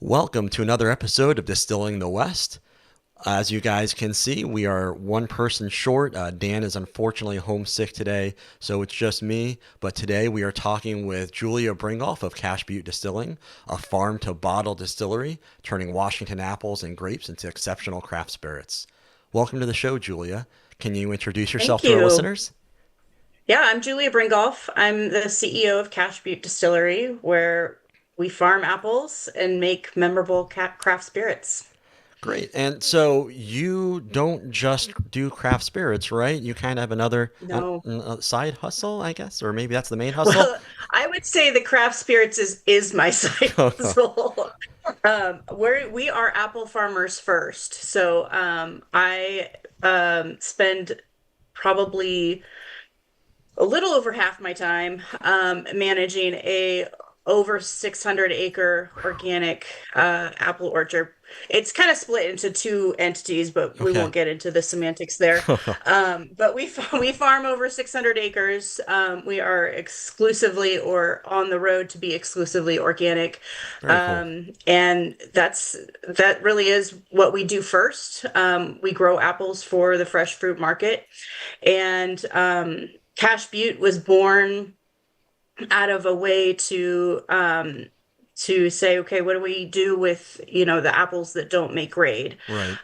Welcome to another episode of Distilling the West. As you guys can see, we are one person short. Dan is unfortunately homesick today, so it's just me. But today we are talking with Julia Bringolf of Cash Butte Distilling, a farm-to-bottle distillery, turning Washington apples and grapes into exceptional craft spirits. Welcome to the show, Julia. Can you introduce yourself Thank to our you. listeners? Yeah, I'm Julia Bringolf. I'm the CEO of Cash Butte Distillery, where we farm apples and make memorable craft spirits. Great. And so you don't just do craft spirits, right? You kind of have another No. side hustle, I guess, or maybe that's the main hustle. Well, I would say the craft spirits is my side hustle. We are apple farmers first. So I spend probably a little over half my time managing a over 600 acre organic apple orchard. It's kind of split into two entities, but we Okay. won't get into the semantics there. But we farm over 600 acres. We are exclusively or on the road to be exclusively organic. Very cool. And that really is what we do first. We grow apples for the fresh fruit market. And Cash Butte was born out of a way to say, okay, what do we do with the apples that don't make grade? Right.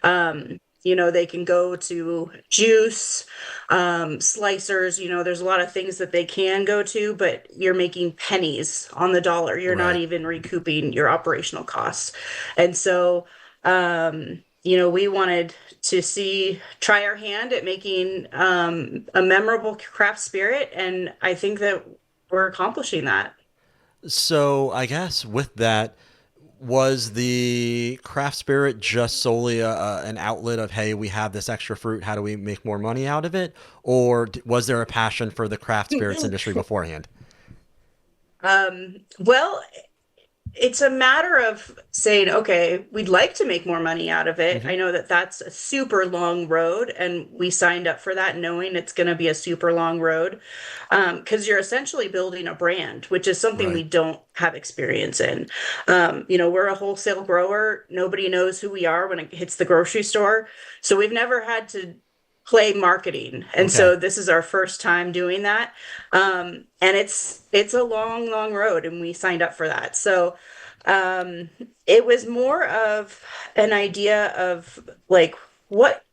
They can go to juice, slicers. There's a lot of things that they can go to, but you're making pennies on the dollar. You're not Right. even recouping your operational costs, and so we wanted to try our hand at making a memorable craft spirit, and I think that we're accomplishing that. So I guess with that, was the craft spirit just solely an outlet of, hey, we have this extra fruit, how do we make more money out of it? Or was there a passion for the craft spirits industry beforehand? Well, it's a matter of saying, okay, we'd like to make more money out of it. Hmm. I know that that's a super long road, and we signed up for that knowing it's going to be a super long road. Because you're essentially building a brand, which is something we Right. don't have experience in. We're a wholesale grower. Nobody knows who we are when it hits the grocery store. So we've never had to play marketing. And Okay. so this is our first time doing that. And it's a long, long road, and we signed up for that. So um, it was more of an idea of like what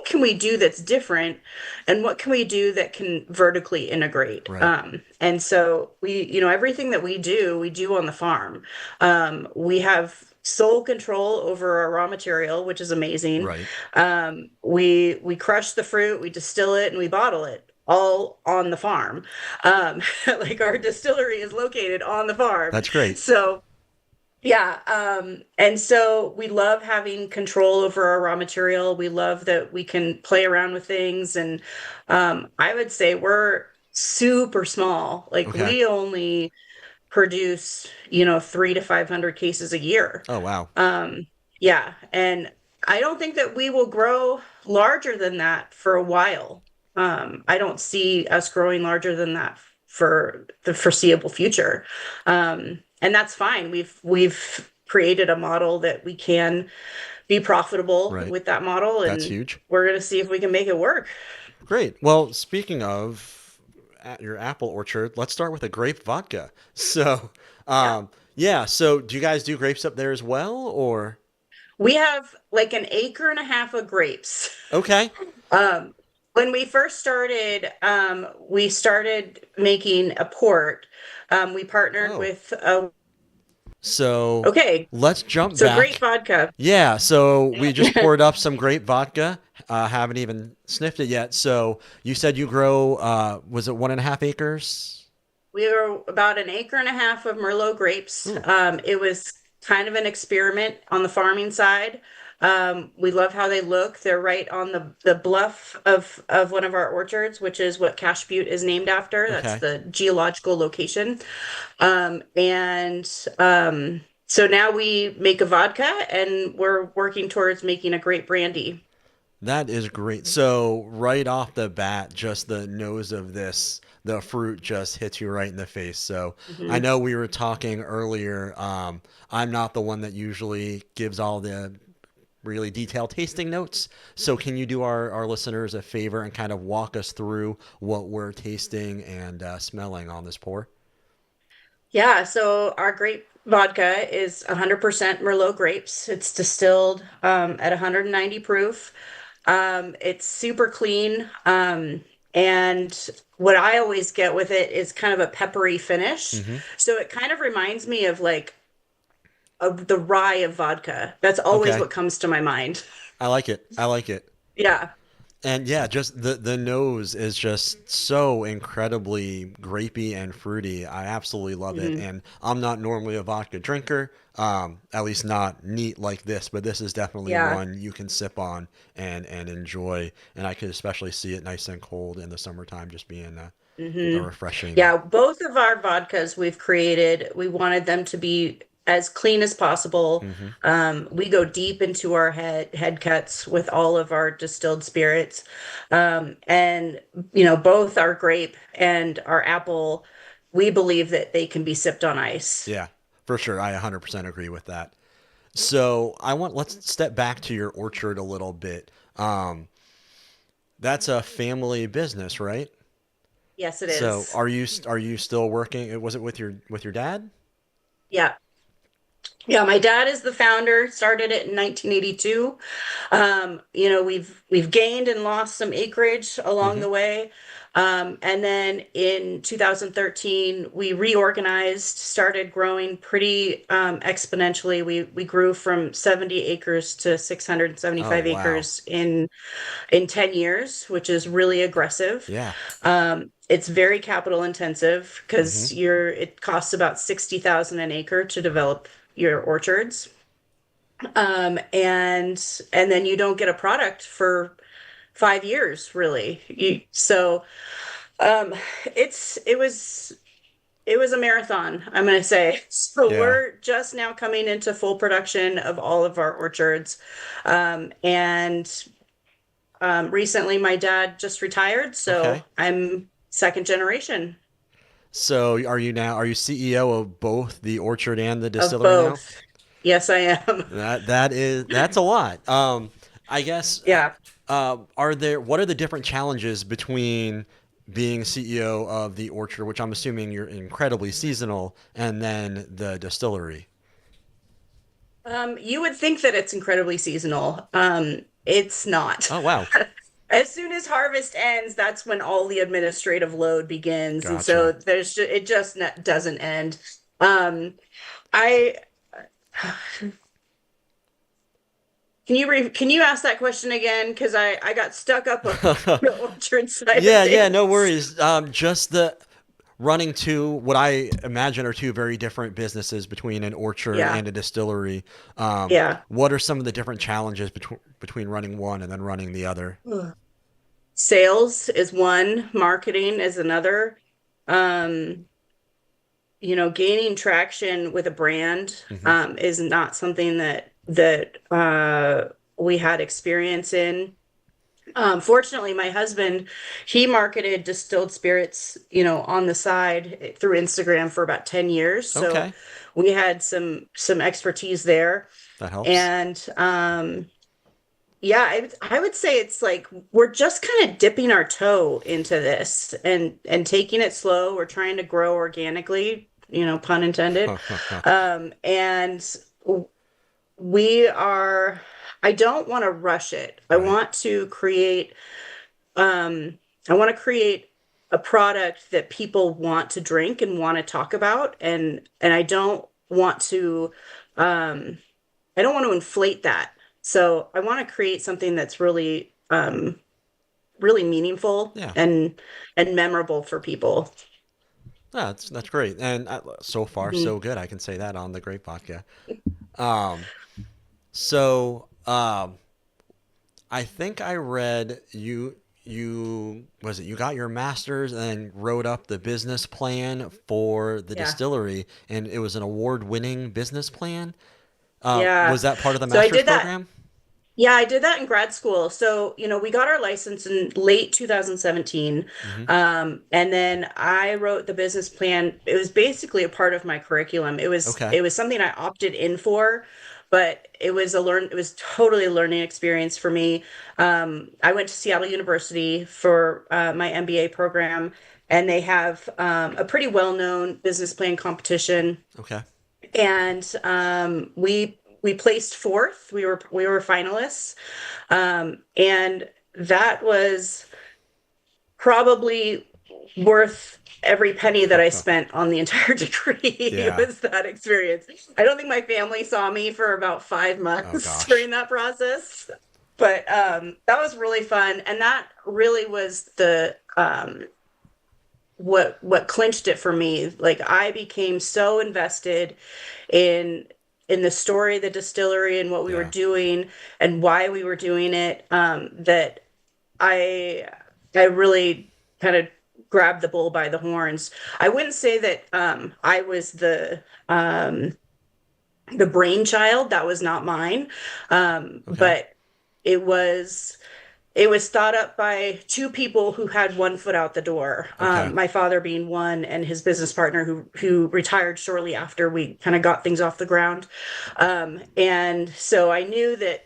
can we do that's different, and what can we do that can vertically integrate. Right. And so everything that we do on the farm. We have sole control over our raw material, which is amazing. Right. We crush the fruit, we distill it, and we bottle it all on the farm. Like our distillery is located on the farm. That's great. So yeah, and so we love having control over our raw material. We love that we can play around with things, and I would say we're super small. Like Okay. we only produce, 300 to 500 cases a year. Oh, wow. Yeah, and I don't think that we will grow larger than that for a while. I don't see us growing larger than that for the foreseeable future. And that's fine. We've created a model that we can be profitable Right. with that model, That's and huge. we're going to see if we can make it work. Great. Well, speaking of your apple orchard, let's start with a grape vodka. So, Yeah. yeah. So, do you guys do grapes up there as well, or? We have like an acre and a half of grapes. Okay. Um, when we started making a port. We partnered Oh, with a so okay, let's jump so grape back. vodka. Yeah. So we just poured up some grape vodka. Haven't even sniffed it yet. So you said you grow, was it 1.5 acres? We were about an acre and a half of Merlot grapes. Ooh. It was kind of an experiment on the farming side. We love how they look. They're right on the bluff of one of our orchards, which is what Cash Butte is named after. That's Okay. the geological location. And so now we make a vodka, and we're working towards making a great brandy. That is great. So right off the bat, just the nose of this the fruit just hits you right in the face. So I Hmm. know we were talking earlier. I'm not the one that usually gives all the really detailed tasting notes. So can you do our listeners a favor and kind of walk us through what we're tasting and smelling on this pour? Yeah, so our grape vodka is 100% Merlot grapes. It's distilled at 190 proof. It's super clean. And what I always get with it is kind of a peppery finish. Mm-hmm. So it kind of reminds me of like the rye of vodka. That's always Okay. what comes to my mind. I like it. I like it. Yeah. And yeah, just the nose is just so incredibly grapey and fruity. I absolutely love it. Hmm. And I'm not normally a vodka drinker, at least not neat like this, but this is definitely Yeah. one you can sip on and enjoy. And I could especially see it nice and cold in the summertime, just being a Hmm. refreshing. Yeah, both of our vodkas we've created, we wanted them to be as clean as possible. Hmm. We go deep into our head cuts with all of our distilled spirits. And both our grape and our apple, we believe that they can be sipped on ice. Yeah, for sure. I 100% agree with that. So let's step back to your orchard a little bit. That's a family business, right? Yes, it So is. are you still working? Was it with your dad? Yeah. Yeah, my dad is the founder, started it in 1982. We've gained and lost some acreage along Mm-hmm. the way. And then in 2013, we reorganized, started growing pretty exponentially. We grew from 70 acres to Oh 675 wow. acres in 10 years, which is really aggressive. Yeah. It's very capital intensive Mm-hmm. because it costs about 60,000 an acre to develop your orchards. And then you don't get a product for 5 years, really. Um, it was a marathon, I'm going to say. So Yeah. we're just now coming into full production of all of our orchards. And recently my dad just retired, so Okay. I'm second generation So are you CEO of both the orchard and the of distillery now? both. Yes, I am. That's a lot. I guess Yeah. are there what are the different challenges between being CEO of the orchard, which I'm assuming you're incredibly seasonal, and then the distillery? You would think that it's incredibly seasonal. It's not. Oh wow. As soon as harvest ends, that's when all the administrative load begins, and so Gotcha. it just doesn't end. Um, I can you ask that question again? Because I got stuck up on the orchard side of Yeah, yeah, no things. worries. Just the running two, what I imagine are two very different businesses between an orchard Yeah, and a distillery. yeah. What are some of the different challenges between running one and then running the other? Ugh. Sales is one, marketing is another. Um, Gaining traction with a brand Hmm. is not something that we had experience in. Fortunately, my husband, he marketed distilled spirits, on the side through Instagram for about 10 years. So Okay, we had some expertise there. that helps. And yeah, I would say it's like we're just kind of dipping our toe into this and taking it slow. We're trying to grow organically, pun intended. And we are, I don't want to rush it. Right. Um, I want to create a product that people want to drink and want to talk about, and um, I don't want to inflate that. So I want to create something that's really meaningful Yeah. and memorable for people. That's great. And so far Mhm. so good. I can say that on the Grape Vodka. Um, so I think I read you was it you got your master's and then wrote up the business plan for the Yeah. distillery, and it was an award-winning business plan. Was Yeah. that part of the So I master's did that. program? Yeah, I did that in grad school. So, we got our license in late 2017. Hmm. And then I wrote the business plan. It was basically a part of my curriculum. It was Okay. it was something I opted in for, but it was totally a learning experience for me. I went to Seattle University for my MBA program, and they have a pretty well-known business plan competition, Okay. and we placed fourth. We were finalists, and that was probably worth every penny that I spent on the entire degree. It Yeah. was that experience. I don't think my family saw me for about five Oh months gosh. during that process, but that was really fun, and that really was the what clinched it for me. Like, I became so invested in the story of the distillery and what we were Yeah. doing and why we were doing it, that I I really kind of grabbed the bull by the horns. I wouldn't say that I was the brainchild. That was not mine. Okay. But it was it was thought up by two people who had one foot out the door. Okay. My father being one, and his business partner who retired shortly after we kind of got things off the ground. And so I knew that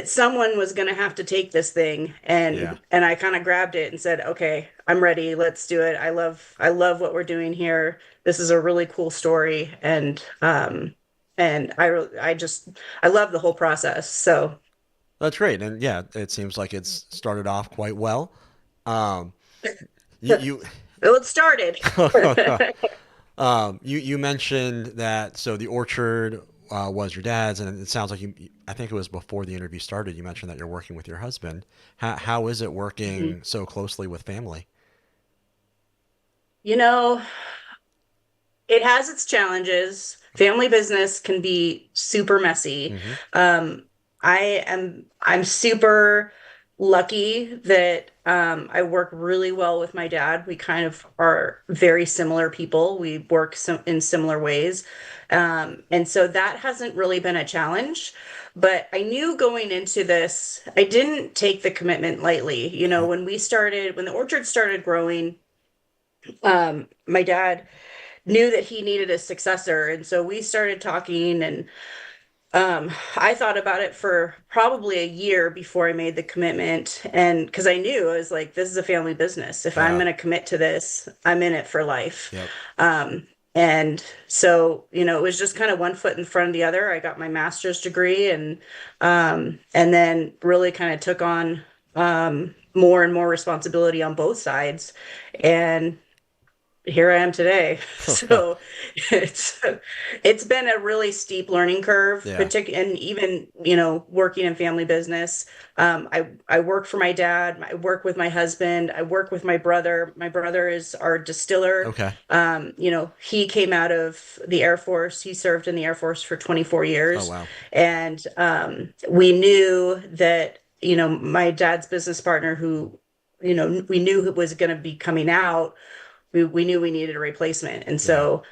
someone was going to have to take this thing, Yeah. and I kind of grabbed it and said, "Okay, I'm ready. Let's do it. I love what we're doing here. This is a really cool story, and I love the whole process." So That's great. And yeah, it seems like it's started off quite well. Um, you well, it started. you you mentioned that so the orchard was your dad's, and it sounds like you. I think it was before the interview started. You mentioned that you're working with your husband. How is it Mhm. working so closely with family? You know, it has its challenges. Family business can be super messy. Hmm. Um, I'm super lucky that I work really well with my dad. We kind of are very similar people. We work in similar ways. And so that hasn't really been a challenge. But I knew going into this, I didn't take the commitment lightly. Okay. When the orchard started growing, my dad knew that he needed a successor. And so we started talking, and I thought about it for probably a year before I made the commitment. And because I knew, I was like, this is a family business. If I'm Yeah. going to commit to this, I'm in it for life. Yep. And so, it was just kind of one foot in front of the other. I got my master's degree, and then really kind of took on more and more responsibility on both sides. And here I am today. So it's it's been a really steep learning curve, Yeah. particularly, and even, working in family business. I work for my dad, I work with my husband, I work with my brother. My brother is our distiller. Okay. He came out of the Air Force. He served in the Air Force for 24 Oh years. wow. And we knew that, my dad's business partner, who, we knew was going to be coming out, we knew we needed a replacement. And Yeah. so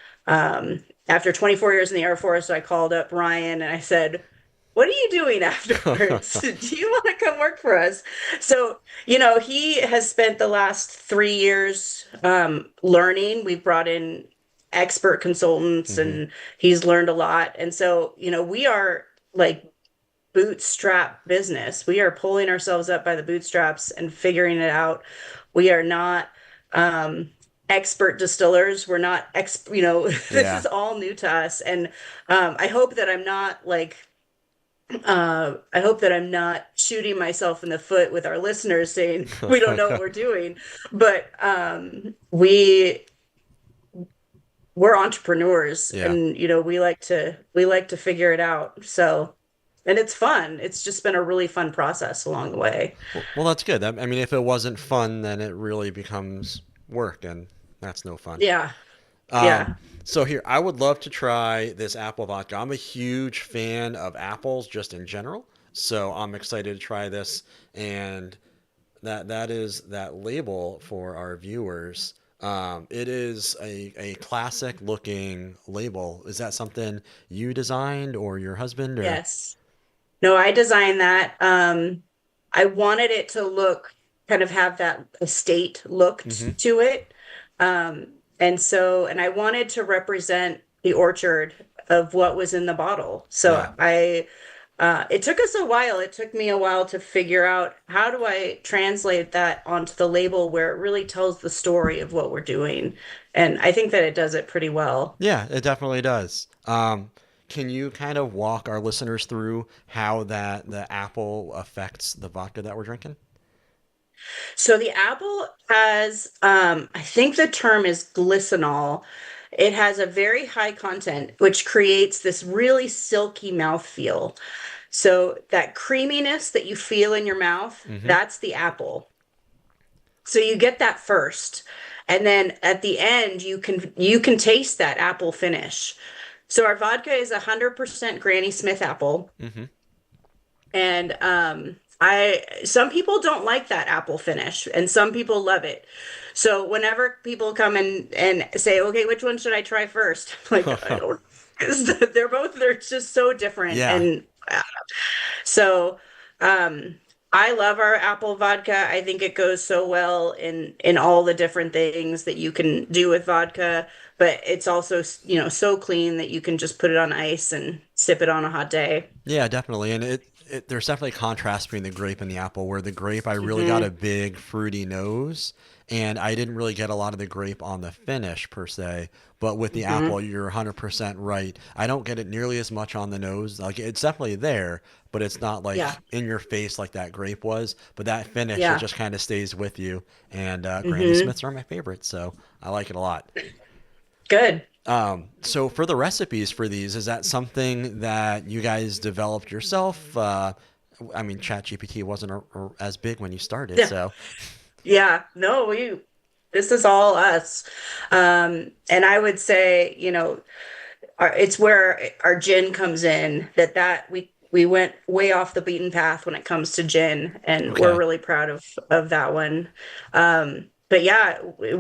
after 24 years in the Air Force, I called up Ryan and I said, "What are you doing afterwards? Do you want to come work for us?" So, he has spent the last 3 years learning. We've brought in expert consultants, Hmm. and he's learned a lot. And so, we are like bootstrap business. We are pulling ourselves up by the bootstraps and figuring it out. We are not expert distillers. We're not this Yeah. is all new to us. And I hope that I'm not like I hope that I'm not shooting myself in the foot with our listeners saying we don't know what we're doing. But we're entrepreneurs, Yeah. and we like to figure it out. So, and it's fun. It's just been a really fun process along the way. Well, that's good. I mean, if it wasn't fun, then it really becomes work, and that's no fun. Yeah. Um, Yeah. so here, I would love to try this apple vodka. I'm a huge fan of apples just in general, so I'm excited to try this. And that is that label for our viewers. It is a classic looking label. Is that something you designed or your husband or? Yes. No, I designed that. I wanted it to look kind of have that estate look Hmm. to it. And I wanted to represent the orchard of what was in the bottle. Yeah. It took us a while. It took me a while to figure out how do I translate that onto the label where it really tells the story of what we're doing. And I think that it does it pretty well. Yeah, it definitely does. Can you kind of walk our listeners through how that the apple affects the vodka that we're drinking? So the apple has, I think the term is glycinol. It has a very high content, which creates this really silky mouthfeel. So that creaminess that you feel in your mouth, Hmm. that's the apple. So you get that first. And then at the end, you can taste that apple finish. So our vodka is 100% Granny Smith apple. Hmm. And I some people don't like that apple finish and some people love it. So whenever people come and say, "Okay, which one should I try first?" Like I don't, because they're just so different. Yeah. And so um I love our apple vodka. I think it goes so well in all the different things that you can do with vodka, but it's also, so clean that you can just put it on ice and sip it on a hot day. Yeah, definitely. And there's definitely a contrast between the grape and the apple, where the grape I really got a Hmm. big fruity nose, and I didn't really get a lot of the grape on the finish per se. But with the apple, Hmm. you're 100% right. I don't get it nearly as much on the nose. Like it's definitely there, but it's not Yeah. like in your face like that grape was. But that finish, it Yeah. just kind of stays with you. And Granny Hmm. Smiths are my favorite, so I like it a lot. Good. So for the recipes for these, is that something that you guys developed yourself? I mean, ChatGPT wasn't as big when you started, Yeah. so Yeah. No, this is all us. And I would say, it's where our gin comes in, that we went way off the beaten path when it comes to gin, and we're okay. really proud of that one. But yeah, it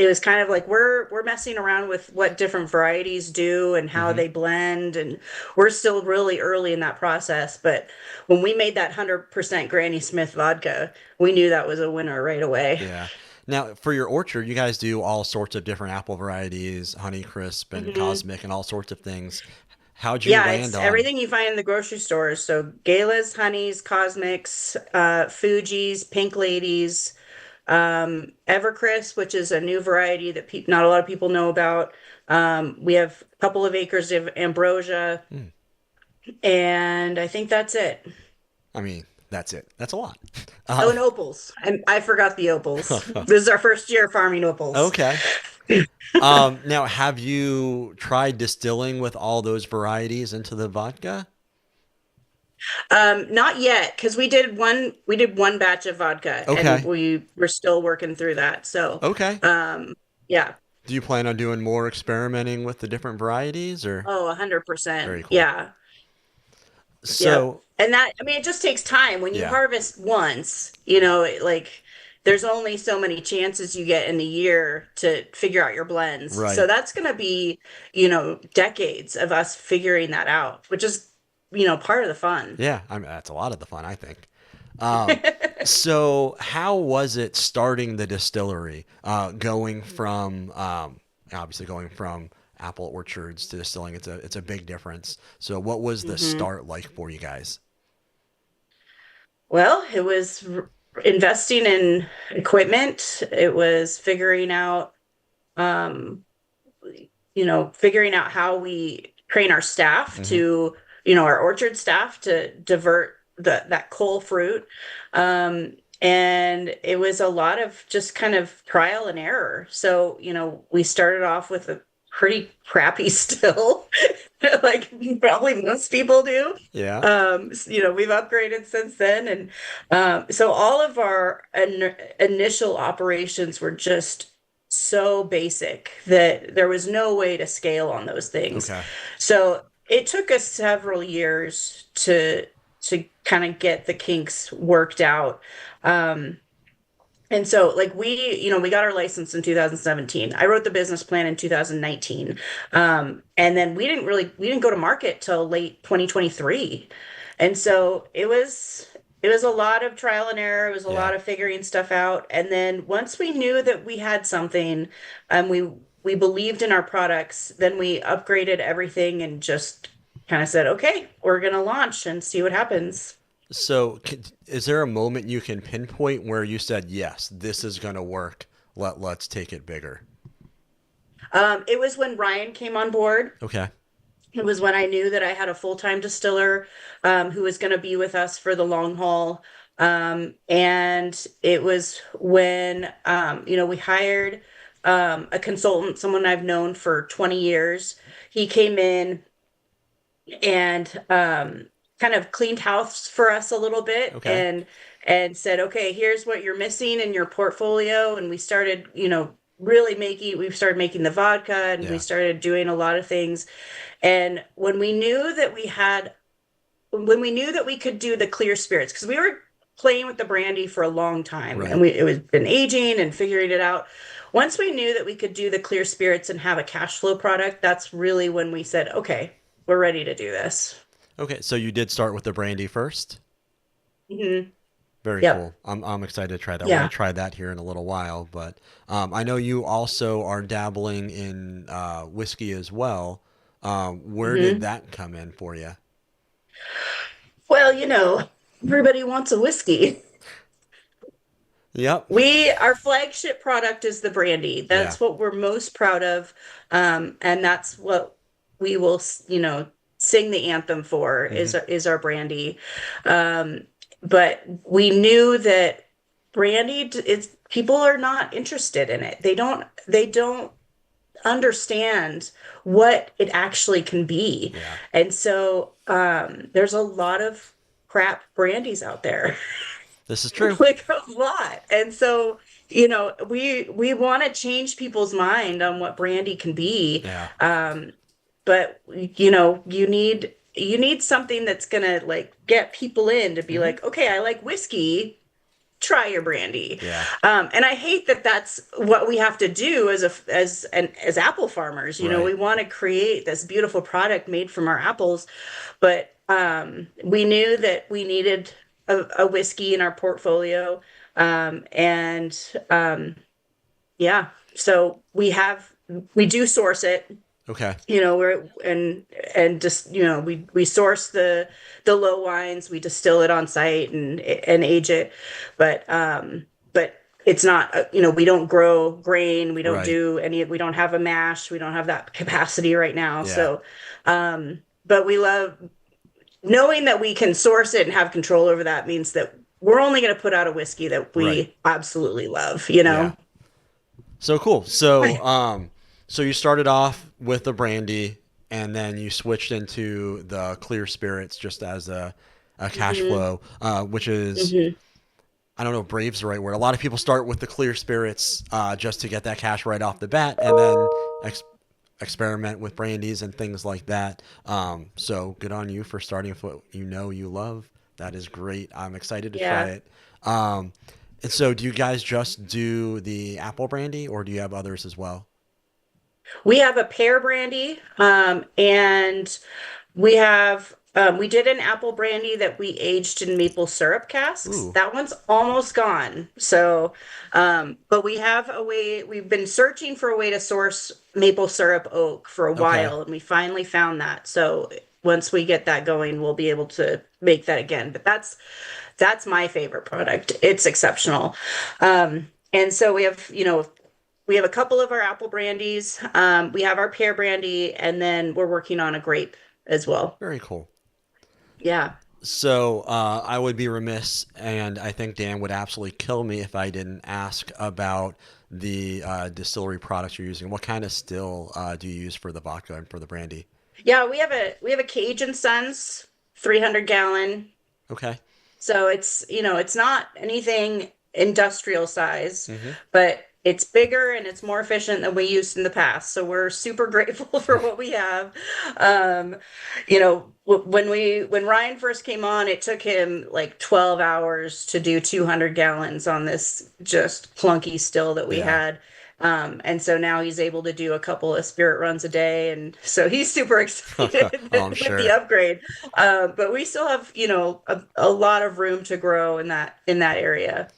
was kind of like we're messing around with what different varieties do and how Hmm. they blend, and we're still really early in that process. But when we made that 100% Granny Smith vodka, we knew that was a winner right away. Yeah. Now, for your orchard, you guys do all sorts of different apple varieties, Honey Crisp and Hmm. Cosmic, and all sorts of things. How'd you Yeah, land it's on? everything you find in the grocery stores. So Galas, Honeys, Cosmics, Fuji's, Pink Ladies, Evercrisp, which is a new variety that not a lot of people know about. We have a couple of acres of ambrosia, Hmm, and I think that's it. I mean, that's it. That's a lot. Oh, Um, and opals. I forgot the opals. This is our first year farming opals. okay. Now, have you tried distilling with all those varieties into the vodka? Not yet, because we did one batch of vodka and Okay. we're still working through that. So, Okay. yeah. Do you plan on doing more experimenting with the different varieties or? Oh, 100%. Very cool. Yeah. Yep. So, And I mean, it just takes time. When you yeah, harvest once, there's only so many chances you get in a year to figure out your blends. So right. that's going to be, decades of us figuring that out, which is, part of the fun. Yeah, I mean, that's a lot of the fun, I think. Um, so how was it starting the distillery? Going from obviously going from apple orchards to distilling, it's a big difference. So what was the Hmm. start like for you guys? Well, it was investing in equipment. It was um, figuring out how we train our staff Hmm. to, our orchard staff to divert that cull fruit. And it was a lot of just kind of trial and error. So, we started off with a pretty crappy still, like probably most people do. Yeah. We've upgraded since then. And so all of our initial operations were just so basic that there was no way to scale on those things. Okay. So it took us several years to kind of get the kinks worked out. Um, And so like we got our license in 2017. I wrote the business plan in 2019. And then we didn't go to market till late 2023. And so it was a lot of trial and error. It was a Yeah. lot of figuring stuff out. And then once we knew that we had something, we believed in our products, then we upgraded everything and just kind of said, okay, we're gonna launch and see what happens. So, is there a moment you can pinpoint where you said, yes, this is going to work? Let's take it bigger. It was when Ryan came on board. Okay. It was when I knew that I had a full-time distiller who was going to be with us for the long haul. And it was when, we hired a consultant, someone I've known for 20 years. He came in and kind of cleaned house for us a little bit Okay. and said, okay, here's what you're missing in your portfolio. And we started, really we started making the vodka and we Yeah. started doing a lot of things. And when we knew that we could do the clear spirits, because we were playing with the brandy for a long time and Right. it was been aging and figuring it out. Once we knew that we could do the clear spirits and have a cash flow product, that's really when we said, okay, we're ready to do this. Okay. So you did start with the brandy first. Hmm. Very Yep. cool. I'm excited to try that. We're gonna Yeah. try that here in a little while, but I know you also are dabbling in whiskey as well. Where did Hmm. that come in for you? Well, everybody wants a whiskey. Yep. Our flagship product is the brandy. Yeah. That's what we're most proud of. And that's what we will, sing the anthem for Hmm. is our brandy. But we knew that is people are not interested in it. They don't understand what it actually can be. Yeah. And so there's a lot of crap brandies out there. This is true. Like a lot. And so, we want to change people's mind on what brandy can be. Yeah. But you need something that's gonna like get people in to be Hmm. like, okay, I like whiskey, try your brandy. Yeah. And I hate that that's what we have to do as apple farmers. Right. We want to create this beautiful product made from our apples, but we knew that we needed a whiskey in our portfolio. And yeah, so we do source it. Okay. We're and just we source the low wines, we distill it on site and age it, but it's not we don't grow grain, Right. we don't have a mash, we don't have that capacity right now. Yeah. So but we love knowing that we can source it and have control over that means that we're only going to put out a whiskey that Right. we absolutely love. Yeah. So cool. So you started off with the brandy, and then you switched into the clear spirits just as a cash Hmm. flow, which is Hmm. I don't know if brave's the right word. A lot of people start with the clear spirits just to get that cash right off the bat, and then experiment with brandies and things like that. So good on you for starting with what you know you love. That is great. I'm excited to try Yeah. it. Um, and so, do you guys just do the apple brandy, or do you have others as well? We have a pear brandy, and we did an apple brandy that we aged in maple syrup casks. Ooh, That one's almost gone. So, but we've been searching for a way to source maple syrup oak for a okay. while, and we finally found that. So once we get that going, we'll be able to make that again. But that's my favorite product. It's exceptional. And so we have a couple of our apple brandies. We have our pear brandy, and then we're working on a grape as well. Very cool. Yeah. So I would be remiss, and I think Dan would absolutely kill me if I didn't ask about the distillery products you're using. What kind of still do you use for the vodka and for the brandy? Yeah, we have a Cajun Sons 300-gallon. Okay. So it's not anything industrial size, Hmm. but it's bigger and it's more efficient than we used in the past. So we're super grateful for what we have. Um, when Ryan first came on, it took him like 12 hours to do 200 gallons on this just clunky still that we Yeah. had. And so now he's able to do a couple of spirit runs a day. And so he's super excited Oh, I'm with the sure. upgrade. But we still have, a lot of room to grow in that area.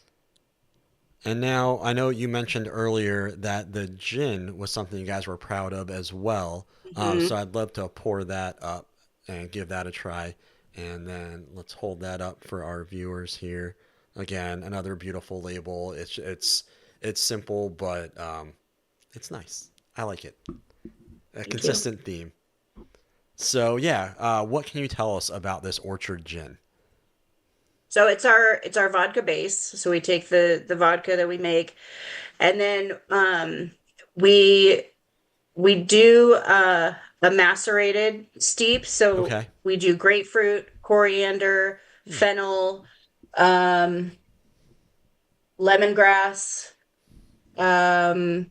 And now I know you mentioned earlier that the gin was something you guys were proud of as well. So Mhm. I'd love to pour that up and give that a try. And then let's hold that up for our viewers here. Again, another beautiful label. It's simple, but it's nice. I like it. A Thank you. consistent theme. So yeah, what can you tell us about this orchard gin? So it's our vodka base. So we take the vodka that we make, and then we we do a macerated steep. So Okay. we do grapefruit, coriander, Hmm. fennel, um, lemongrass, um,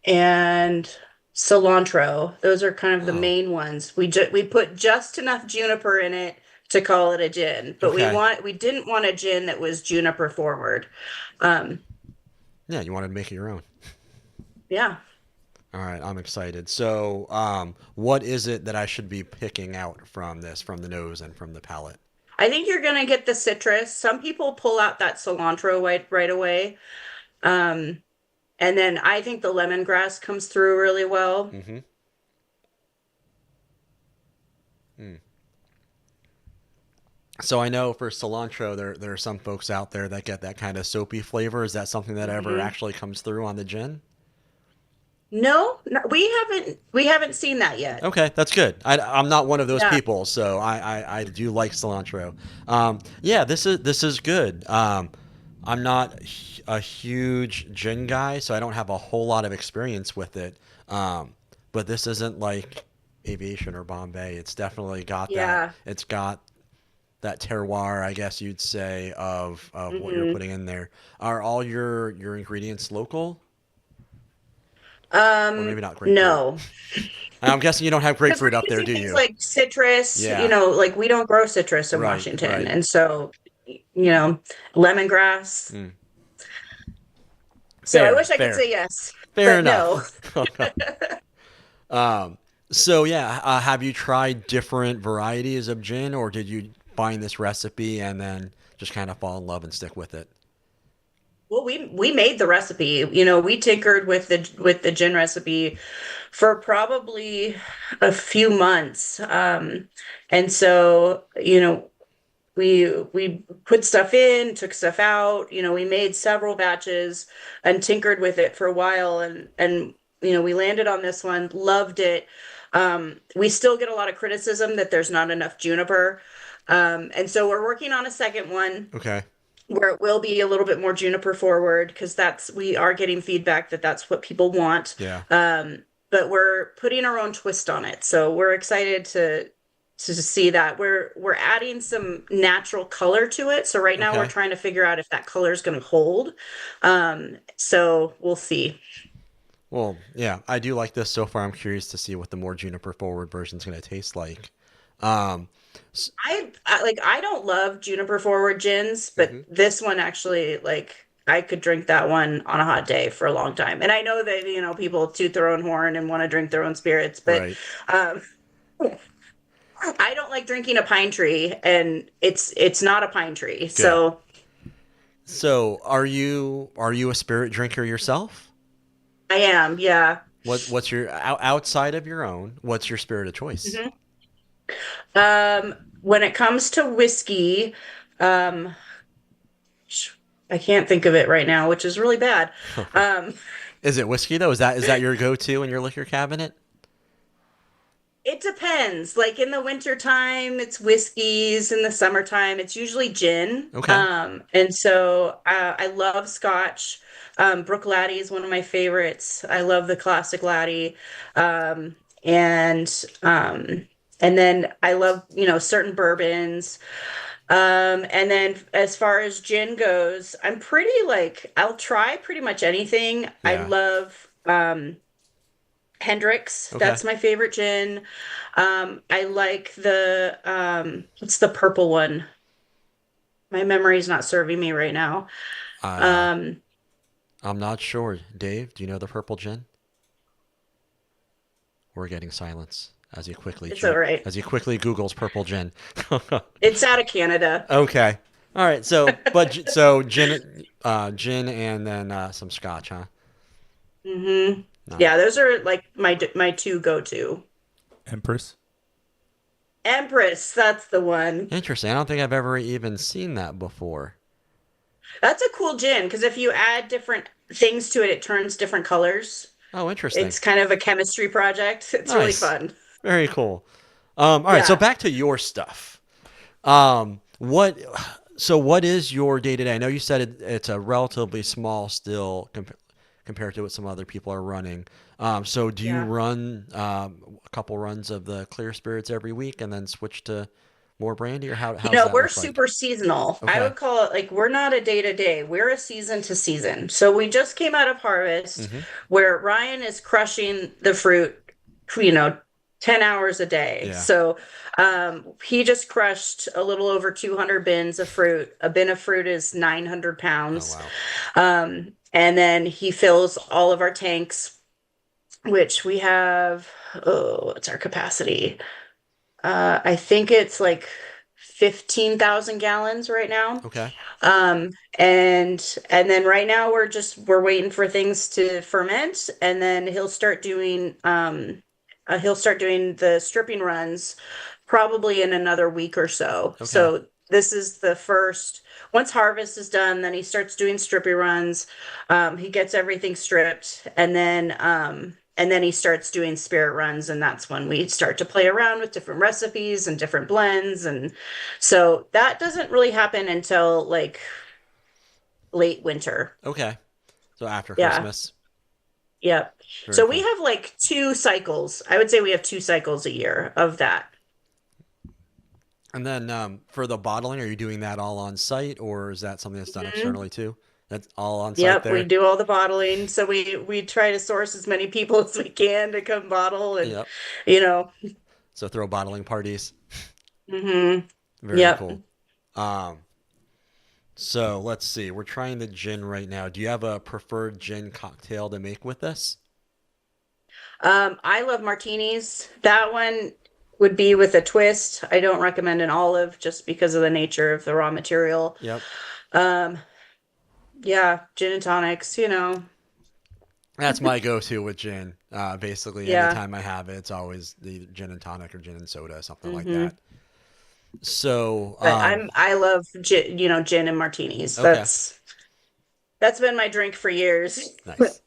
and cilantro. Those are kind of the Oh, main ones. We put just enough juniper in it to call it a gin, but okay. we didn't want a gin that was juniper forward. Um, Yeah, you wanted to make it your own. yeah. All right, I'm excited. So, what is it that I should be picking out from this, from the nose and from the palate? I think you're gonna get the citrus. Some people pull out that cilantro right away. Um, and then I think the lemongrass comes through really well. Mm-hmm. Mm. So I know for cilantro, there are some folks out there that get that kind of soapy flavor. Is that something that ever Mhm. actually comes through on the gin? No, no, we haven't seen that yet. Okay, that's good. I'm not one of those Yeah. people, so I do like cilantro. Yeah, this is good. I'm not a huge gin guy, so I don't have a whole lot of experience with it. But this isn't like Aviation or Bombay. It's definitely got that. Yeah. It's got that terroir, I guess you'd say, of what you're Hmm. putting in there. Are all your ingredients local, or maybe not grapefruit? No. I'm guessing you don't have Because grapefruit up we're there, using do things you? like citrus, Yeah. like we don't grow citrus in Right, Washington. right. And so, lemongrass. Mm. So I Fair, wish I could fair, say yes, fair but no. enough. So yeah, have you tried different varieties of gin, or did you find this recipe and then just kind of fall in love and stick with it? Well, we made the recipe. We tinkered with the gin recipe for probably a few months. And so, we put stuff in, took stuff out, we made several batches and tinkered with it for a while and we landed on this one, loved it. We still get a lot of criticism that there's not enough juniper. And so we're working on a second one Okay. where it will be a little bit more juniper forward because we are getting feedback that that's what people want. Yeah. But we're putting our own twist on it. So we're excited to see that we're adding some natural color to it. So right now we're Okay. trying to figure out if that color is going to hold. So we'll see. Well, yeah, I do like this so far. I'm curious to see what the more juniper forward version is going to taste like. Um, s- I don't love juniper forward gins, but mhm. this one actually I could drink that one on a hot day for a long time. And I know that people toot their own horn and want to drink their own spirits, but Right. um I don't like drinking a pine tree and it's not a pine tree. Good. So So, are you a spirit drinker yourself? I am, yeah. What's your outside of your own? What's your spirit of choice? Mhm. When it comes to whiskey, um I can't think of it right now, which is really bad. Um Is it whiskey though? Is that your go-to in your liquor cabinet? It depends. Like in the winter time, it's whiskeys. In the summertime, it's usually gin. Okay. And so I love Scotch. Brook Laddie is one of my favorites. I love the classic Laddie. Um, and um, and then I love, certain bourbons. And then as far as gin goes, I'm pretty like I'll try pretty much anything. I Yeah. love Hendrix. Okay. That's my favorite gin. I like the what's the purple one? My memory's not serving me right now. Uh, Um, I'm not sure. Dave, do you know the purple gin? We're getting silence it's all right. as he quickly Googles purple gin. It's out of Canada. Okay. All right. So gin, and then some scotch, huh? Hmm. Yeah, Nice. those are like my two go-to. Empress. Empress, that's the one. Interesting. I don't think I've ever even seen that before. That's a cool gin because if you add different things to it, it turns different colors. Oh, interesting. It's kind of a chemistry project. It's really Nice. fun. Very cool. All right. So Yeah. back to your stuff. What? So what is your day to day? I know you said it's a relatively small still compared to what some other people are running. So do you Yeah. run a couple runs of the clear spirits every week and then switch to more brandy, or how does that We're look like? super seasonal. I Okay. would call it like we're not a day to day, we're a season to season. So we just came out of harvest Mm-hmm. where Ryan is crushing the fruit, you know, 10 hours a day. Yeah. So he just crushed a little over 200 bins of fruit. A bin of fruit is 900 Oh pounds. wow. And then he fills all of our tanks, which we have, oh, what's our capacity? I think it's like 15,000 gallons right now. Okay. Um, and then right now we're waiting for things to ferment, and then he'll start doing the stripping runs probably in another week or so. Okay. So this is the first. Once harvest is done, then he starts doing stripping runs. He gets everything stripped, and then he starts doing spirit runs, and that's when we start to play around with different recipes and different blends. And so that doesn't really happen until like late winter. Okay. So after Yeah. Christmas. Yep. Very So we cool. have like two cycles. I would say we have two cycles a year of that. And then for the bottling, are you doing that all on site, or is that something that's done Mhm. externally too? That's all on site Yep, we there. do all the bottling. So we try to source as many people as we can to come bottle and Yep. you know. So throw bottling parties. Hmm. Very Yep. cool. Um, so let's see. We're trying the gin right now. Do you have a preferred gin cocktail to make with this? I love martinis. That one would be with a twist. I don't recommend an olive just because of the nature of the raw material. Yep. Um, yeah, gin and tonics, you know. That's my go-to with gin. Basically, Yeah. anytime I have it, it's always the gin and tonic or gin and soda, something like Hmm. that. So, But I love gin, gin and martinis. okay, That's been my drink for years. nice.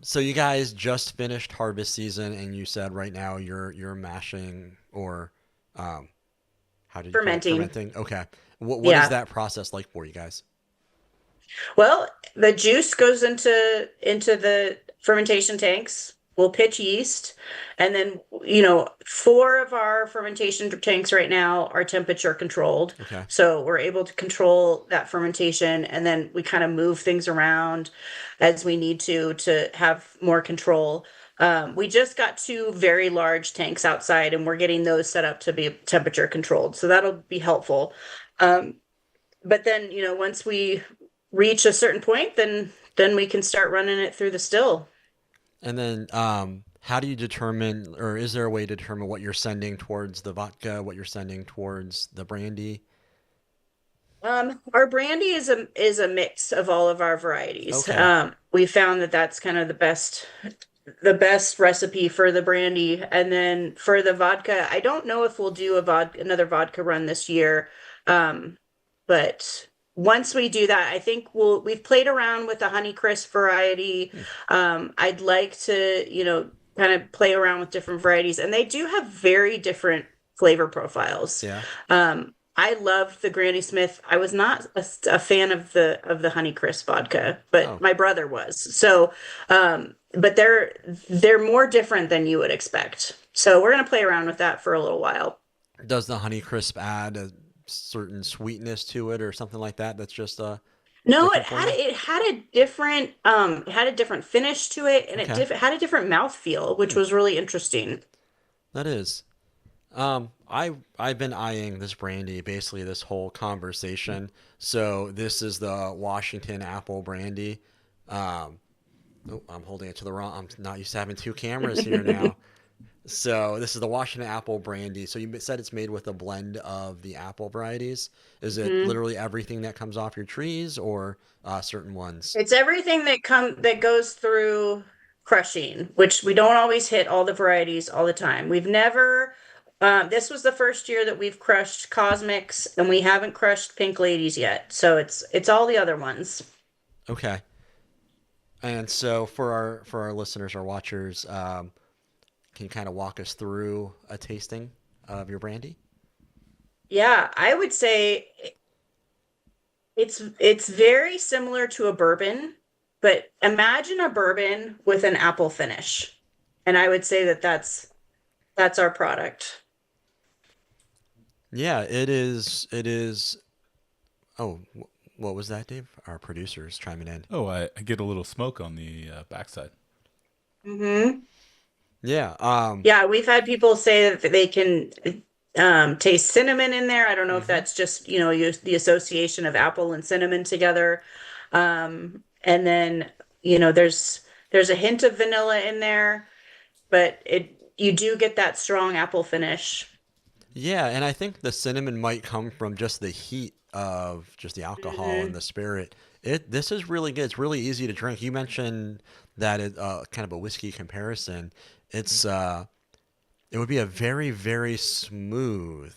So you guys just finished harvest season, and you said right now you're mashing or um, how did you call it? Fermenting. Fermenting. Okay. What is Yeah. that process like for you guys? Well, the juice goes into the fermentation tanks. We'll pitch yeast, and then four of our fermentation tanks right now are temperature controlled. Okay. So we're able to control that fermentation, and then we kind of move things around as we need to have more control. We just got two very large tanks outside, and we're getting those set up to be temperature controlled. So that'll be helpful. Um, but then, once we reach a certain point, then we can start running it through the still. And then, how do you determine, or is there a way to determine what you're sending towards the vodka, what you're sending towards the brandy? Our brandy is a mix of all of our varieties. Okay. We found that that's kind of the best recipe for the brandy, and then for the vodka, I don't know if we'll do another vodka run this year. Um, but once we do that, I think we've played around with the Honeycrisp variety. Hmm. I'd like to, kind of play around with different varieties, and they do have very different flavor profiles. Yeah. I loved the Granny Smith. I was not a fan of the Honeycrisp vodka, but Oh, my brother was. So, but they're more different than you would expect. So we're gonna play around with that for a little while. does the Honeycrisp add certain sweetness to it or something like that that's just No, different for you? it had a different finish to it, and Okay, had a different mouth feel, which hmm, was really interesting. that is. I've been eyeing this brandy basically this whole conversation. So this is the Washington Apple Brandy. Um, oh, I'm holding it to the wrong. I'm not used to having two cameras here now. So this is the Washington Apple Brandy. So you said it's made with a blend of the apple varieties. Is it Mhm. literally everything that comes off your trees, or certain ones? It's everything that goes through crushing, which we don't always hit all the varieties all the time. We've never this was the first year that we've crushed Cosmics, and we haven't crushed Pink Ladies yet. So it's all the other ones. Okay. And so for our listeners or watchers, can you kind of walk us through a tasting of your brandy? Yeah, I would say it's very similar to a bourbon, but imagine a bourbon with an apple finish. And I would say that that's our product. Yeah, it is. It is. Oh, what was that, Dave? Our producers chiming in. Oh, I get a little smoke on the backside. Hmm. Yeah. Yeah, we've had people say that they can taste cinnamon in there. I don't know if Mhm. that's just, the association of apple and cinnamon together. And then, there's a hint of vanilla in there, but it you do get that strong apple finish. Yeah, and I think the cinnamon might come from just the heat of just the alcohol and Hmm. the spirit. It This is really good. It's really easy to drink. You mentioned that it kind of a whiskey comparison. It's it would be a very very smooth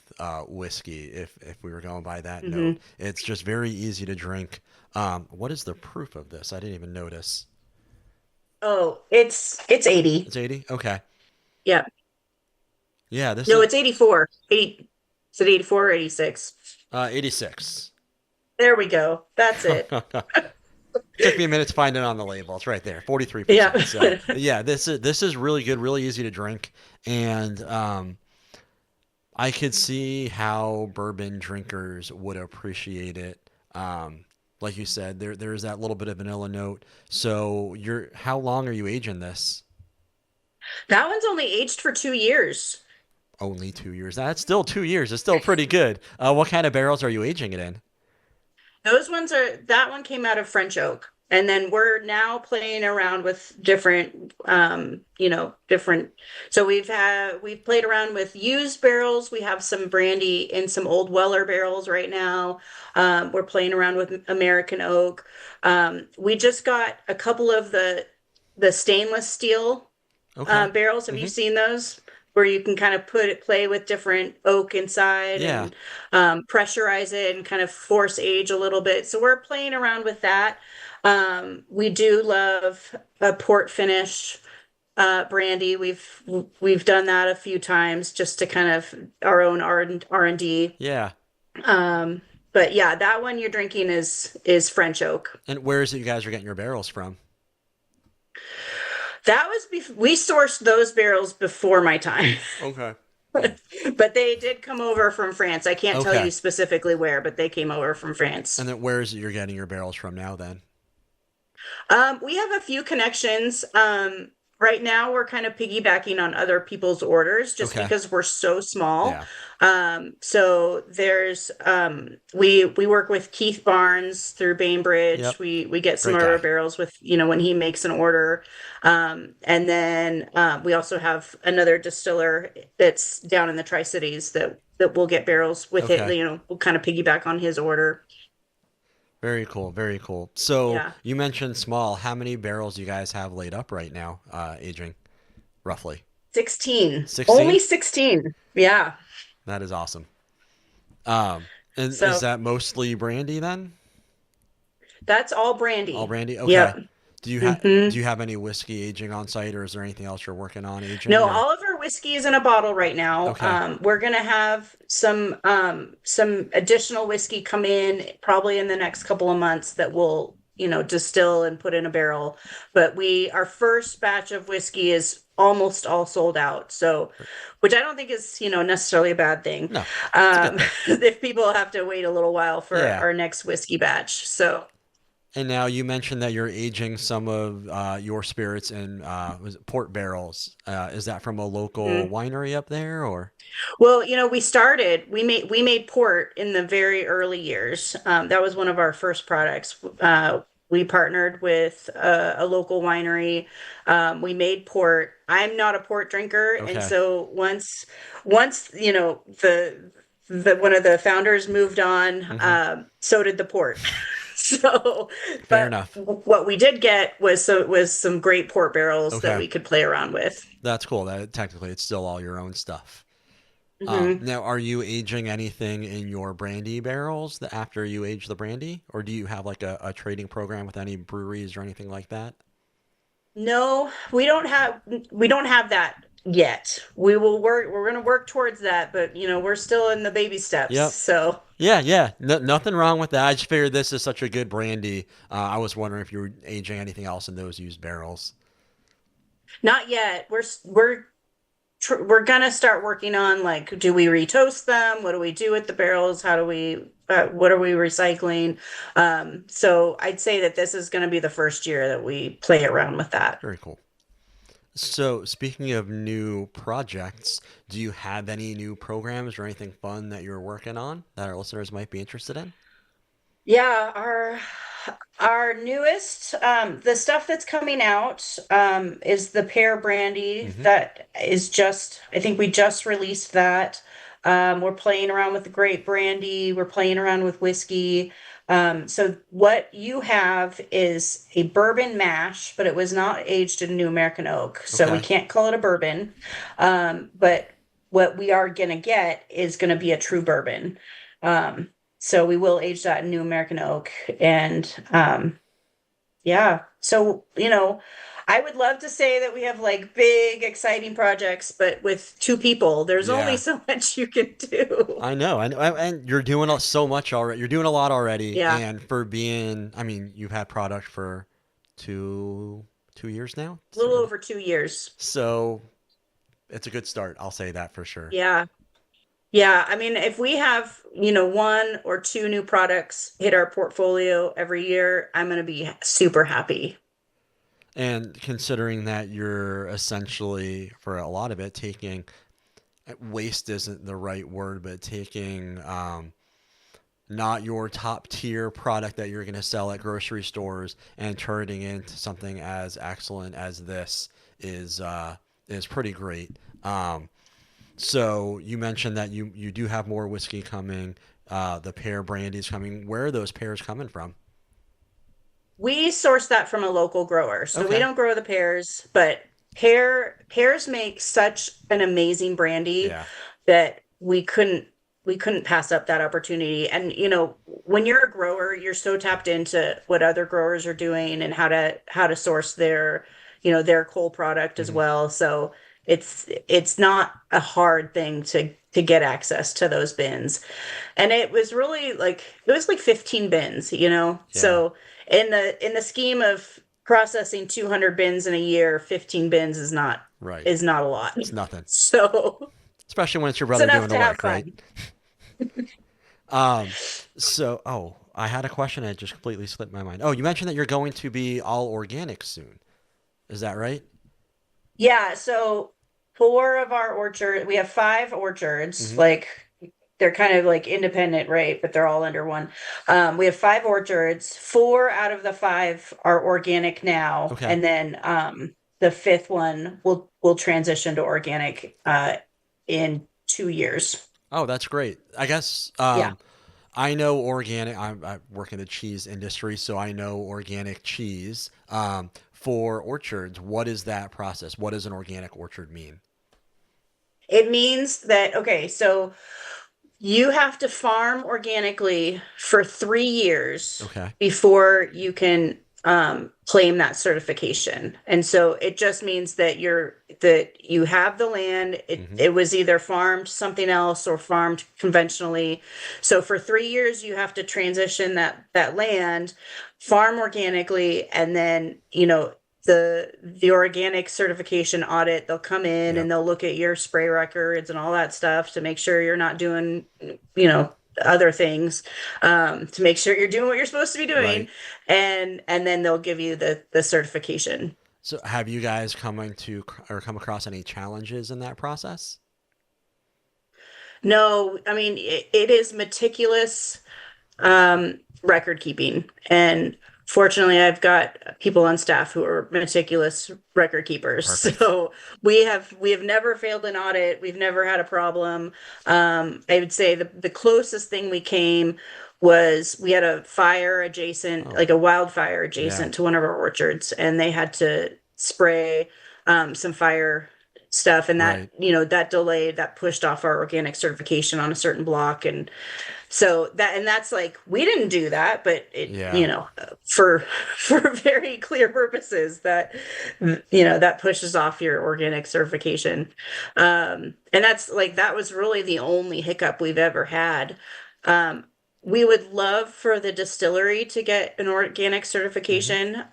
whiskey if we were going by that Hmm. note. It's just very easy to drink. What is the proof of this? I didn't even notice. Oh, it's 80. It's 80. Okay. Yeah. Yeah, this No, is it's 84. 80. Is it 84 or 86? 86. There we go. That's it. Took me a minute to find it on the label. It's right there, Yeah. 43%. So yeah, this is really good, really easy to drink, and I could see how bourbon drinkers would appreciate it. Like you said, there's that little bit of vanilla note. So you're how long are you aging this? That one's only aged for 2 years. Only 2 years. That's still 2 years. It's still pretty good. What kind of barrels are you aging it in? That one came out of French oak. And then we're now playing around with different. So we've played around with used barrels. We have some brandy in some old Weller barrels right now. We're playing around with American oak. We just got a couple of the stainless steel Okay. barrels. Have you Mm-hmm. seen those? Where you can kind of play with different oak inside Yeah. and pressurize it and kind of force age a little bit. So we're playing around with that. We do love a port finish brandy. We've done that a few times just to kind of our own R&D. Yeah. Um, but yeah, that one you're drinking is French oak. And where is it you guys are getting your barrels from? We sourced those barrels before my time. Okay. But they did come over from France. I can't tell you Okay. specifically where, but they came over from And France. then where is it you're getting your barrels from now then? We have a few connections. Right now, we're kind of piggybacking on other people's orders just Okay. because we're so small. Yeah. So there's we work with Keith Barnes through Bainbridge. Yep. We get some Great of our guy. barrels with when he makes an order. And then we also have another distiller that's down in the Tri-Cities that will get barrels with it. Okay. We'll kind of piggyback on his order. Very cool. Very cool. So Yeah. you mentioned small. How many barrels do you guys have laid up right now, aging, roughly? 16. 16? Only 16. Yeah. That is awesome. And is So that mostly brandy then? that's all All brandy. brandy? Okay. Yep. Do Hmm. you have any whiskey aging on site, or is there anything else you're working on aging? No, Or all of our whiskey is in a bottle right now. okay. We're gonna have some additional whiskey come in probably in the next couple of months that we'll, distill and put in a barrel. But our first batch of whiskey almost all sold out. So, which I don't think is, necessarily a bad thing. No, it's a good thing. If people have to wait a little while for Yeah. our next whiskey batch. So, And now you mentioned that you're aging some of your spirits in was it port barrels. Is that from a local mhm. winery up there, or? Well, we made port in the very early years. That was one of our first products. We partnered with a local winery. We made port. I'm not a port drinker, and Okay, so once the one of the founders moved on, hmm, so did the port. So, fair but enough. what we did get was some great port barrels that Okay, we could play around with. that's cool. That technically it's still all your own stuff. Mhm. Now, are you aging anything in your brandy barrels after you age the brandy, or do you have like a trading program with any breweries or anything like that? No, we don't have that yet. We're going to work towards that, but we're still in the baby steps. Yep. So, Yeah, yeah. Nothing wrong with that. I just figured this is such a good brandy. I was wondering if you were aging anything else in those used barrels. not yet. We're going to start working on, like, do we retoast them? What do we do with the barrels? How do we what are we recycling? So I'd say that this is going to be the first year that we play around with that. Very cool. So, speaking of new projects, do you have any new programs or anything fun that you're working on that our listeners might be interested in? Yeah, our newest the stuff that's coming out is the pear brandy Hmm. that is just I think we just released that. We're playing around with the grape brandy, we're playing around with whiskey. So what you have is a bourbon mash, but it was not aged in New American oak, so we Okay. can't call it a bourbon. But what we are gonna get is gonna be a true bourbon. Um, so we will age that in New American oak. And yeah, so I would love to say that we have like big, exciting projects, but with two people, there's only Yeah. so much you can do. I know, and you're doing so much already. You're doing a lot already, Yeah, and for being, I mean, you've had product for two 2 years now, a little over 2 years. so it's a good start. I'll say that for sure. Yeah. Yeah, I mean, if we have, one or two new products hit our portfolio every year, I'm going to be super happy. And considering that you're essentially, for a lot of it, taking waste isn't the right word, but taking not your top tier product that you're going to sell at grocery stores and turning it into something as excellent as this is is pretty great. So you mentioned that you do have more whiskey coming. The pear brandy's coming. Where are those pears coming from? We source that from a local grower. So we Okay. don't grow the pears, but pears make such an amazing brandy Yeah. that we couldn't pass up that opportunity. And when you're a grower, you're so tapped into what other growers are doing and how to source their coal product as Hmm. well. So it's not a hard thing to get access to those bins. And it was like 15 bins. Yeah. So in the scheme of processing 200 bins in a year, 15 bins is not Right. is not a lot. It's nothing, So especially when it's your it's brother enough doing the to have work, right? fun. Um, I had a question that just completely slipped my mind. Oh, you mentioned that you're going to be all organic soon. Is that right? Yeah, so we have five orchards, Hmm. like they're kind of like independent, right? But they're all under one. We have five orchards. Four out of the five are organic now, Okay. and then the fifth one will transition to organic in 2 years. Oh, that's great. I guess Yeah. I know organic. I work in the cheese industry, so I know organic cheese. For orchards, what is that process? What does an organic orchard mean? It means that, okay, so you have to farm organically for 3 years Okay. before you can claim that certification. And so it just means that you have the land. It Hmm. it was either farmed something else or farmed conventionally. So for 3 years you have to transition that land, farm organically, and then the organic certification audit. They'll come in Yep. and they'll look at your spray records and all that stuff to make sure you're not doing, you know, other things, to make sure you're doing what you're supposed to be doing, Right. and then they'll give you the certification. So have you guys coming to or come across any challenges in that process? No, I mean it is meticulous record keeping. And fortunately, I've got people on staff who are meticulous record keepers. Perfect. So we have never failed an audit. We've never had a problem. I would say the closest thing we came was we had a fire adjacent, Oh, like a wildfire yeah. adjacent to one of our orchards, and they had to spray some fire stuff, and that Right. that delayed, that pushed off our organic certification on a certain block. And so that's like we didn't do that, but it Yeah. for for very clear purposes that that pushes off your organic certification. And that's like that was really the only hiccup we've ever had. um, we would love for the distillery to get an organic Hmm. certification.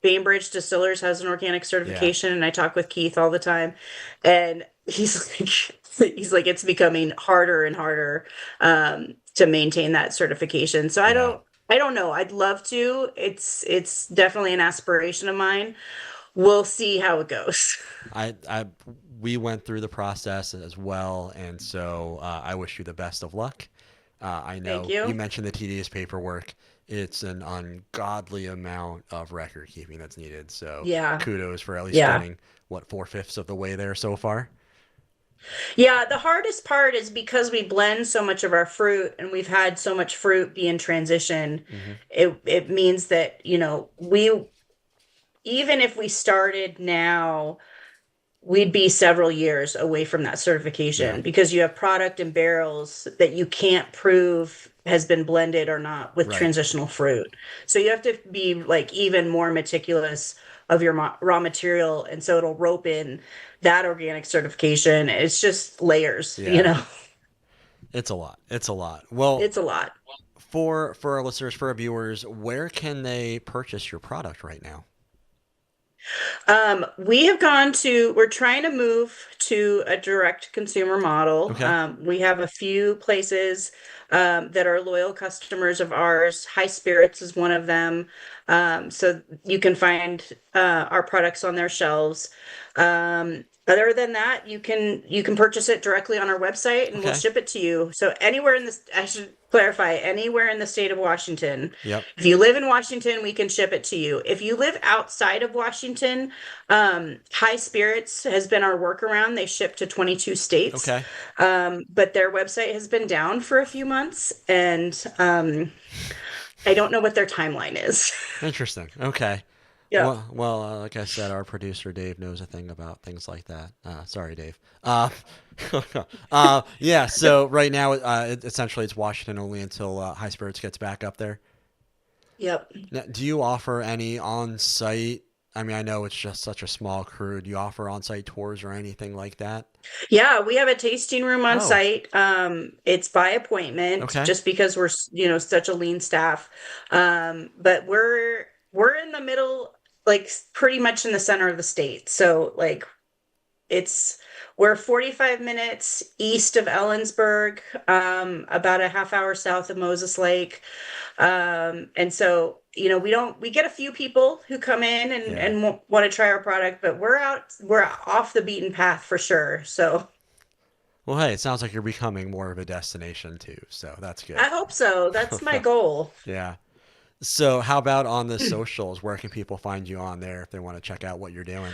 Bainbridge Distillers has an organic Yeah. certification, and I talk with Keith all the time, and he's like it's becoming harder and harder to maintain that certification. So Yeah. I don't know. I'd love to. It's definitely an aspiration of mine. We'll see how it goes. I we went through the process as well, and so I wish you the best of luck. I Thank know you you. mentioned the tedious paperwork. It's an ungodly amount of record keeping that's needed. So Yeah, kudos for at least yeah, getting what 4/5 of the way there so far. yeah. The hardest part is because we blend so much of our fruit, and we've had so much fruit be in transition. Hmm. It means that we, even if we started now, we'd be several years away from that Yeah. certification, because you have product in barrels that you can't prove has been blended or not with Right. transitional fruit. So you have to be like even more meticulous of your raw material. And so it'll rope in that organic certification. It's just layers, Yeah. It's a lot. It's a lot. Well, It's a lot. for our listeners, for our viewers, where can they purchase your product right now? We're trying to move to a direct consumer model. Okay. We have a few places that are loyal customers of ours. High Spirits is one of them. So you can find our products on their shelves. Other than that, you can purchase it directly on our website, and we'll Okay. ship it to you. So anywhere in this, I should clarify, anywhere in the state of Washington. Yep. If you live in Washington, we can ship it to you. If you live outside of Washington, High Spirits has been our workaround. They ship to 22 states, Okay. but their website has been down for a few months, and I don't know what their timeline is. Interesting. Okay. Yeah. Like I said, our producer Dave knows a thing about things like that. Sorry, Dave. Yeah. So right now, essentially, it's Washington only until High Spirits gets back up there. Yep. Now, do you offer any on-site? I mean, I know it's just such a small crew. Do you offer on-site tours or anything like that? Yeah, we have a tasting room on Oh, site. It's by appointment okay. just because we're, such a lean staff. But we're in the middle, like pretty much in the center of the state. So like it's we're 45 minutes east of Ellensburg, about a half hour south of Moses Lake. And so, we get a few people who come in and, Yeah. want to try our product, but we're off the beaten path for sure. So Well, hey, it sounds like you're becoming more of a destination too, so that's good. I hope so. That's my goal. Yeah. So, how about on the socials? Where can people find you on there if they want to check out what you're doing?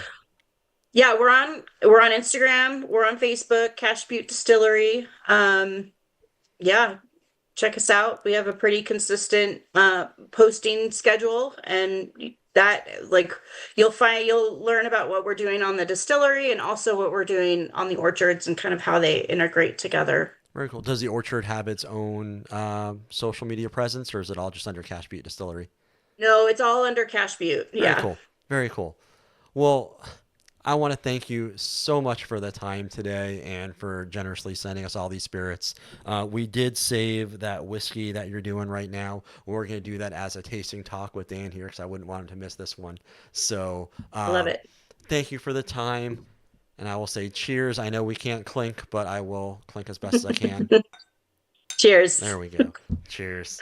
Yeah, we're on Instagram, we're on Facebook, Cash Butte Distillery. Yeah, check us out. We have a pretty consistent posting schedule, and that like you'll learn about what we're doing on the distillery and also what we're doing on the orchards and kind of how they integrate together. Very cool. Does the Orchard have its own social media presence, or is it all just under Cash Butte Distillery? No, it's all under Cash Butte. Very Yeah. cool. Very cool. Well, I want to thank you so much for the time today and for generously sending us all these spirits. We did save that whiskey that you're doing right now. We're going to do that as a tasting talk with Dan here because I wouldn't want him to miss this one. So Love it. thank you for the time. And I will say cheers. I know we can't clink, but I will clink as best as I can. Cheers. There we go. Cheers.